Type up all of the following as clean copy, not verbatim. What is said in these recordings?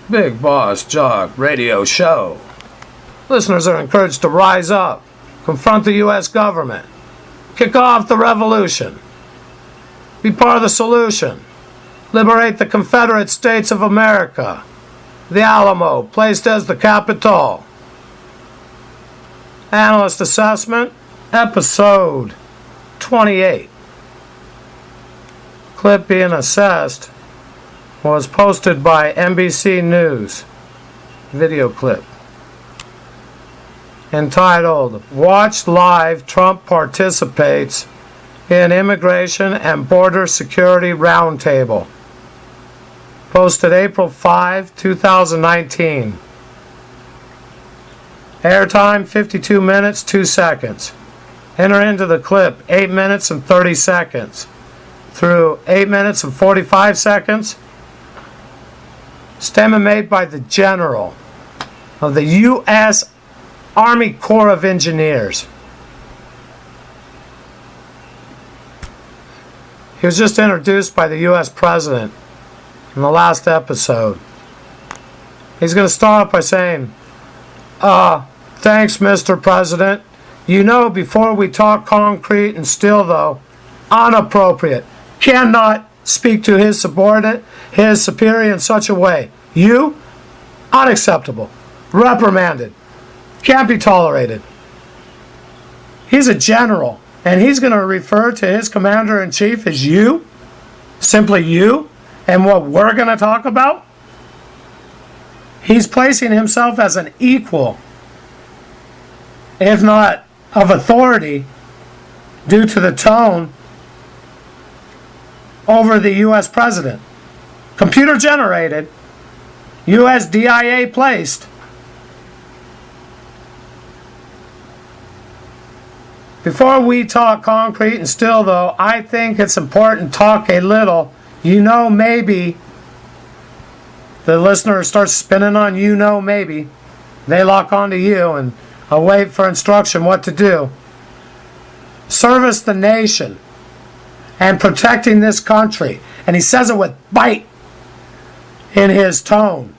Big Boss Jog Radio Show. Listeners are encouraged to rise up, confront the U.S. government, kick off the revolution, be part of the solution, liberate the Confederate States of America, the Alamo, placed as the capital. Analyst Assessment, Episode 28. Clip being assessed was posted by NBC News. Video clip entitled, "Watch Live, Trump Participates in Immigration and Border Security Roundtable." Posted April 5, 2019. Airtime 52 minutes, 2 seconds. Enter into the clip 8 minutes and 30 seconds through 8 minutes and 45 seconds. Statement made by the General of the U.S. Army Corps of Engineers. He was just introduced by the U.S. President in the last episode. He's going to start off by saying, thanks, Mr. President. You know, before we talk concrete and steel, though, inappropriate. Cannot speak to his subordinate, his superior in such a way. You? Unacceptable. Reprimanded. Can't be tolerated. He's a general, and he's going to refer to his commander-in-chief as you? Simply you? And what we're going to talk about? He's placing himself as an equal, if not of authority, due to the tone over the U.S. President. Computer generated, U.S. DIA placed. Before we talk concrete and steel, though, I think it's important to talk a little. You know, maybe. The listener starts spinning on you know, maybe. They lock onto you and await for instruction what to do. Service the nation and protecting this country. And he says it with bite in his tone.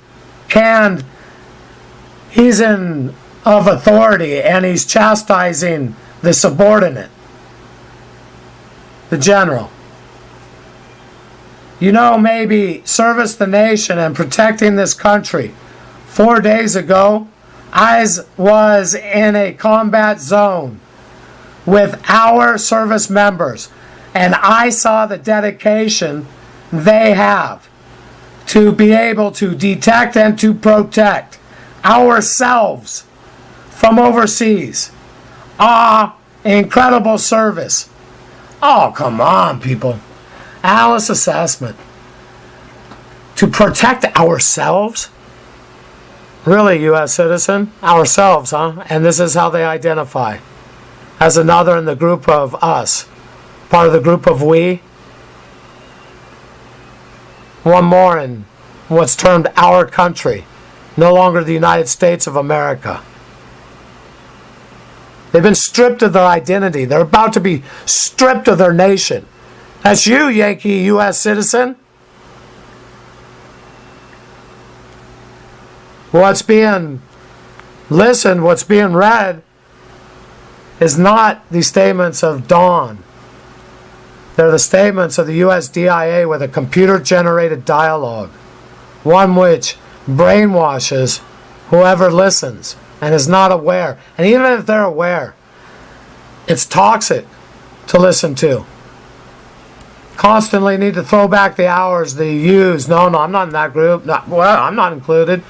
He's in of authority and he's chastising the subordinate, the general. You know, maybe service the nation and protecting this country. 4 days ago, I was in a combat zone with our service members, and I saw the dedication they have to be able to detect and to protect ourselves from overseas. Incredible service. Oh, come on, people. Analyst Assessment. To protect ourselves? Really, U.S. citizen? Ourselves, huh? And this is how they identify. As another in the group of us. Part of the group of we. One more in what's termed our country. No longer the United States of America. They've been stripped of their identity. They're about to be stripped of their nation. That's you, Yankee U.S. citizen. What's being listened, what's being read, is not the statements of Dawn. They're the statements of the U.S. DIA with a computer-generated dialogue. One which brainwashes whoever listens and is not aware. And even if they're aware, it's toxic to listen to. Constantly need to throw back the hours they use. No, I'm not in that group. I'm not included.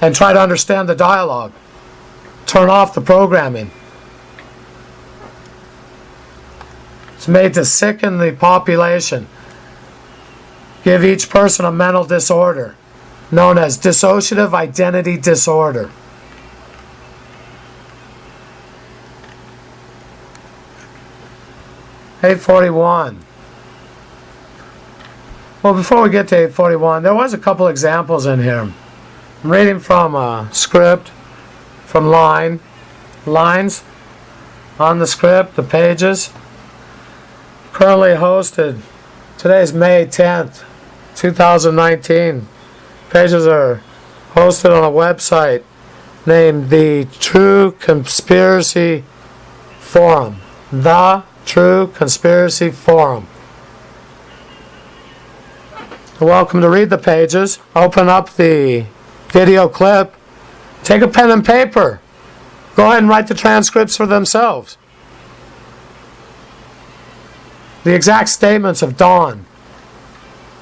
And try to understand the dialogue. Turn off the programming. It's made to sicken the population. Give each person a mental disorder known as dissociative identity disorder. $841. Well, before we get to 841, there was a couple examples in here. I'm reading from a script, from lines on the script, the pages. Currently hosted, today's May 10th, 2019. Pages are hosted on a website named the True Conspiracy Forum. The True Conspiracy Forum. You're welcome to read the pages. Open up the video clip. Take a pen and paper. Go ahead and write the transcripts for themselves. The exact statements of Don.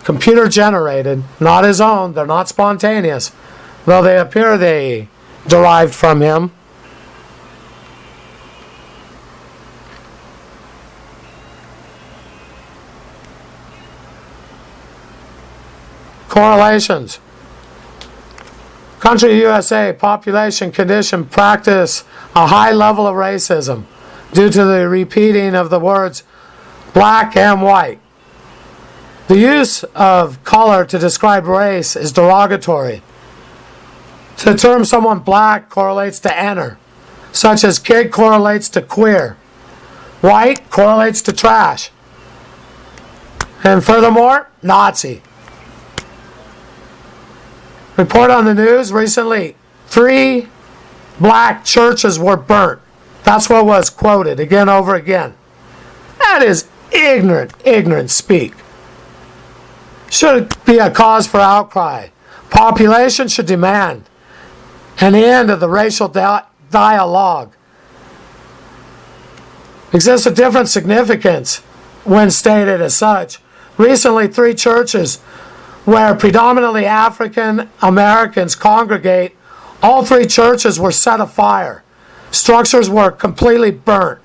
Computer generated, not his own. They're not spontaneous, though they appear they derived from him. Correlations. Country USA, population, condition, practice a high level of racism due to the repeating of the words black and white. The use of color to describe race is derogatory. To term someone black correlates to enter, such as kid correlates to queer. White correlates to trash. And furthermore, Nazi. Report on the news recently, 3 black churches were burnt. That's what was quoted again over again. That is ignorant speak. Should be a cause for outcry. Population should demand an end of the racial dialogue. Exists a different significance when stated as such. Recently, 3 churches where predominantly African Americans congregate, all 3 churches were set afire. Structures were completely burnt.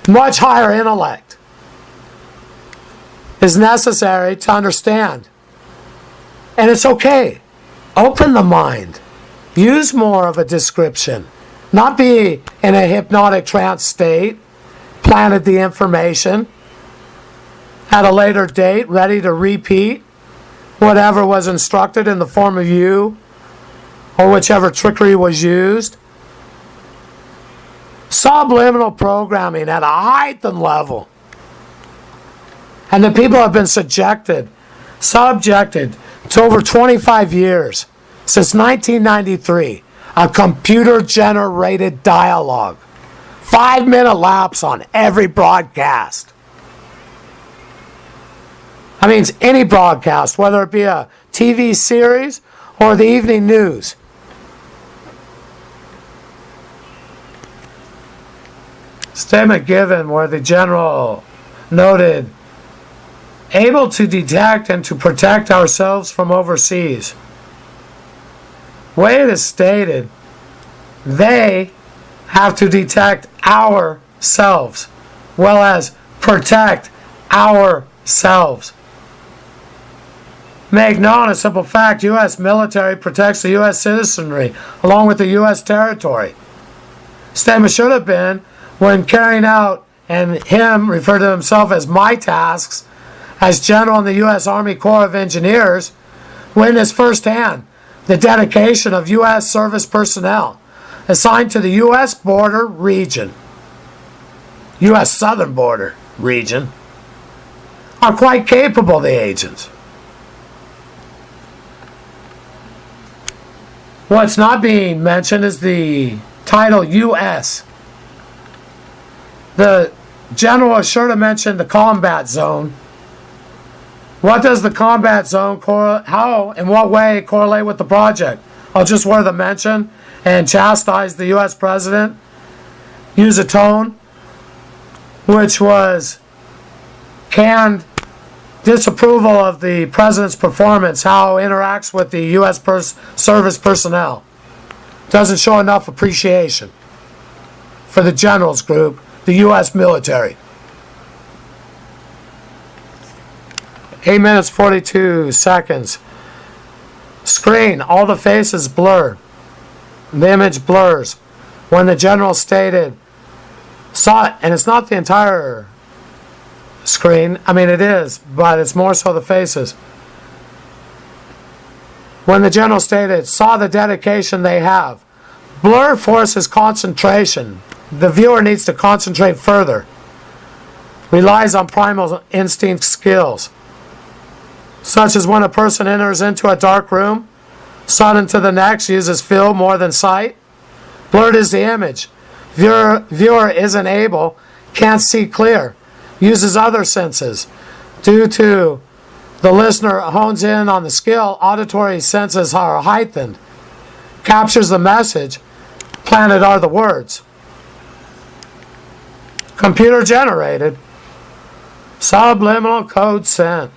Much higher intellect is necessary to understand. And it's okay. Open the mind. Use more of a description. Not be in a hypnotic trance state. Planted the information. At a later date, ready to repeat whatever was instructed in the form of you or whichever trickery was used. Subliminal programming at a heightened level. And the people have been subjected to over 25 years, since 1993, a computer-generated dialogue. 5-minute lapse on every broadcast. That means any broadcast, whether it be a TV series or the evening news. Statement given where the general noted, able to detect and to protect ourselves from overseas. Way it is stated, they have to detect ourselves, well as protect ourselves. Make known a simple fact, U.S. military protects the U.S. citizenry along with the U.S. territory. Statement should have been, when carrying out, and him refer to himself as my tasks, as General in the U.S. Army Corps of Engineers, witnessed firsthand the dedication of U.S. service personnel assigned to the U.S. border region, U.S. southern border region, are quite capable, the agents. What's not being mentioned is the title U.S. The general is sure to mention the combat zone. What does the combat zone, how, in what way correlate with the project? I'll just wear the mention and chastise the U.S. president. Use a tone which was canned disapproval of the president's performance, how it interacts with the U.S. service personnel. Doesn't show enough appreciation for the generals group, the U.S. military. 8 minutes 42 seconds. Screen, all the faces blur. The image blurs. When the general stated, saw, and it's not the entire screen, I mean it is, but it's more so the faces. When the general stated, saw the dedication they have. Blur forces concentration. The viewer needs to concentrate further. Relies on primal instinct skills, such as when a person enters into a dark room sudden to the next, uses feel more than sight. Blurred is the image. Viewer isn't able, can't see clear, uses other senses. Due to the listener hones in on the skill, auditory senses are heightened. Captures the message, planted are the words. Computer generated. Subliminal code sent.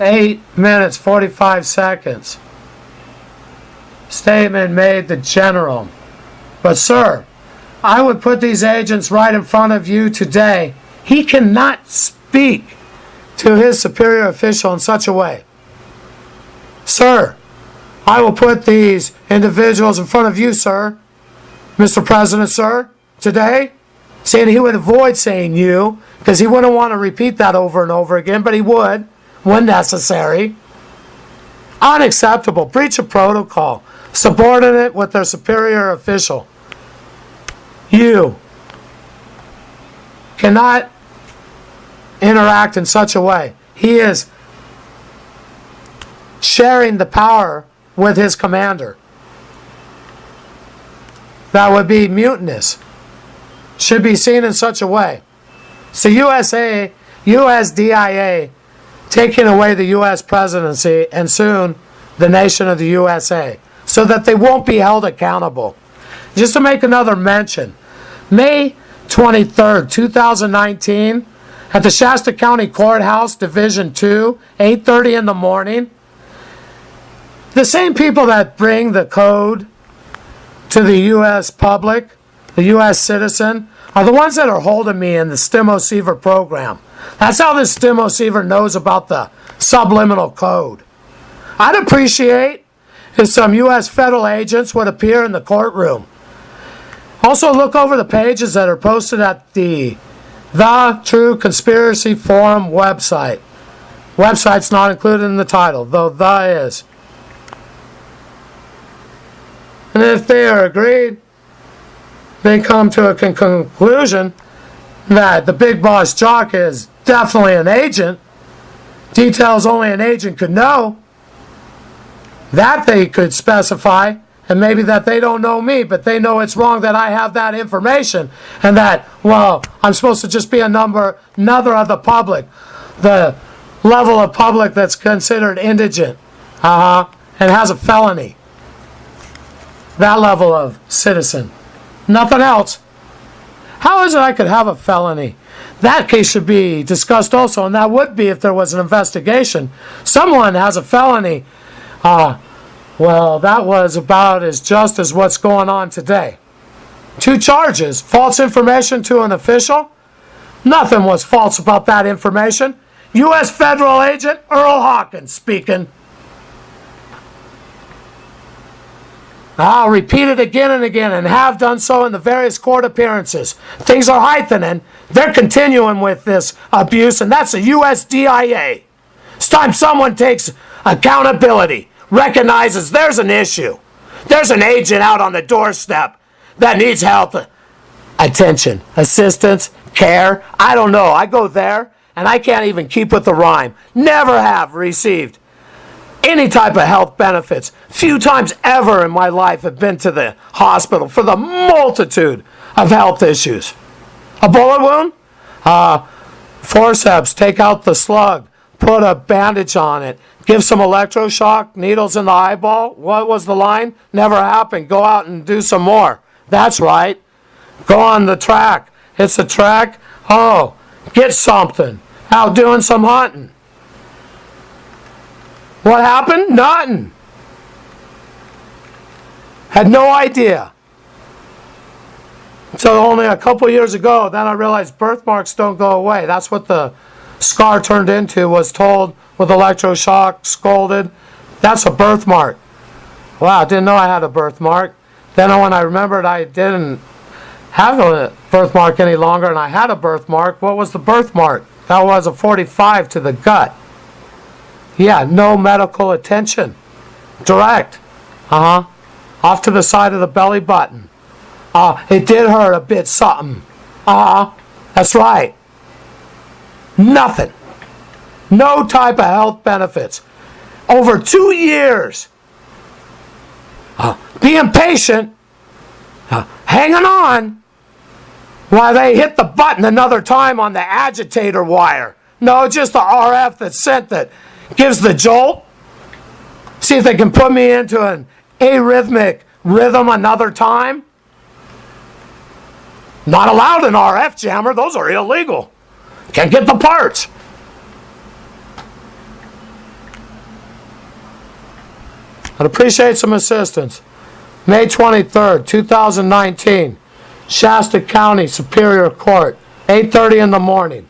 8 minutes, 45 seconds. Statement made to General. But sir, I would put these agents right in front of you today. He cannot speak to his superior official in such a way. Sir, I will put these individuals in front of you, sir. Mr. President, sir, today. Saying he would avoid saying you, because he wouldn't want to repeat that over and over again, but he would, when necessary. Unacceptable. Breach of protocol. Subordinate with their superior official. You cannot interact in such a way. He is sharing the power with his commander. That would be mutinous. Should be seen in such a way. So USDIA taking away the U.S. presidency and soon the nation of the USA so that they won't be held accountable. Just to make another mention, May 23rd, 2019, at the Shasta County Courthouse, Division 2, 8:30 in the morning, the same people that bring the code to the U.S. public, the U.S. citizen, are the ones that are holding me in the STEM-O-Seaver program. That's how this STEM-O-Seaver knows about the subliminal code. I'd appreciate if some U.S. federal agents would appear in the courtroom. Also, look over the pages that are posted at the True Conspiracy Forum website. Website's not included in the title, though the is. And if they are agreed, they come to a conclusion that the big boss jock is definitely an agent, details only an agent could know, that they could specify, and maybe that they don't know me, but they know it's wrong that I have that information, and that, well, I'm supposed to just be another of the public, the level of public that's considered indigent, and has a felony. That level of citizen. Nothing else. How is it I could have a felony? That case should be discussed also, and that would be if there was an investigation. Someone has a felony. Well, that was about as just as what's going on today. 2 charges. False information to an official. Nothing was false about that information. U.S. federal agent Earl Hawkins speaking. I'll repeat it again and again, and have done so in the various court appearances. Things are heightening. They're continuing with this abuse, and that's the USDIA. It's time someone takes accountability, recognizes there's an issue. There's an agent out on the doorstep that needs help, attention, assistance, care. I don't know. I go there, and I can't even keep with the rhyme. Never have received any type of health benefits. Few times ever in my life have been to the hospital for the multitude of health issues. A bullet wound? Forceps, take out the slug, put a bandage on it, give some electroshock, needles in the eyeball. What was the line? Never happened. Go out and do some more. That's right. Go on the track. It's a track. Oh, get something. Out doing some hunting. What happened? Nothing. Had no idea. So only a couple years ago, then I realized birthmarks don't go away. That's what the scar turned into, was told with electroshock, scolded. That's a birthmark. Wow, I didn't know I had a birthmark. Then when I remembered I didn't have a birthmark any longer and I had a birthmark, what was the birthmark? That was a 45 to the gut. Yeah, no medical attention. Direct. Off to the side of the belly button. It did hurt a bit something. That's right. Nothing. No type of health benefits. over 2 years. Being patient, hanging on, while they hit the button another time on the agitator wire. No, just the RF that's sent that gives the jolt. See if they can put me into an arrhythmic rhythm another time. Not allowed an RF jammer. Those are illegal. Can't get the parts. I'd appreciate some assistance. May 23rd, 2019, Shasta County Superior Court, 8:30 in the morning.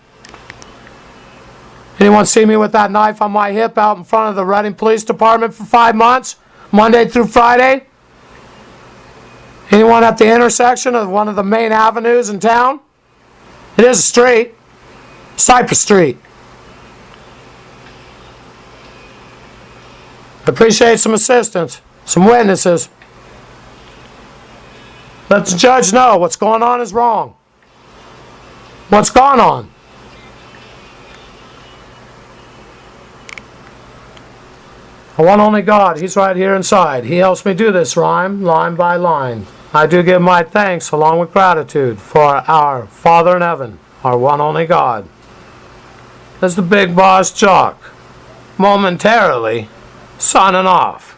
Anyone see me with that knife on my hip out in front of the Reading Police Department for 5 months, Monday through Friday? Anyone at the intersection of one of the main avenues in town? It is a street, Cypress Street. Appreciate some assistance, some witnesses. Let the judge know what's going on is wrong. What's gone on? The one only God, He's right here inside. He helps me do this rhyme, line by line. I do give my thanks along with gratitude for our Father in heaven, our one only God. As the Big Boss Jock, momentarily signing off.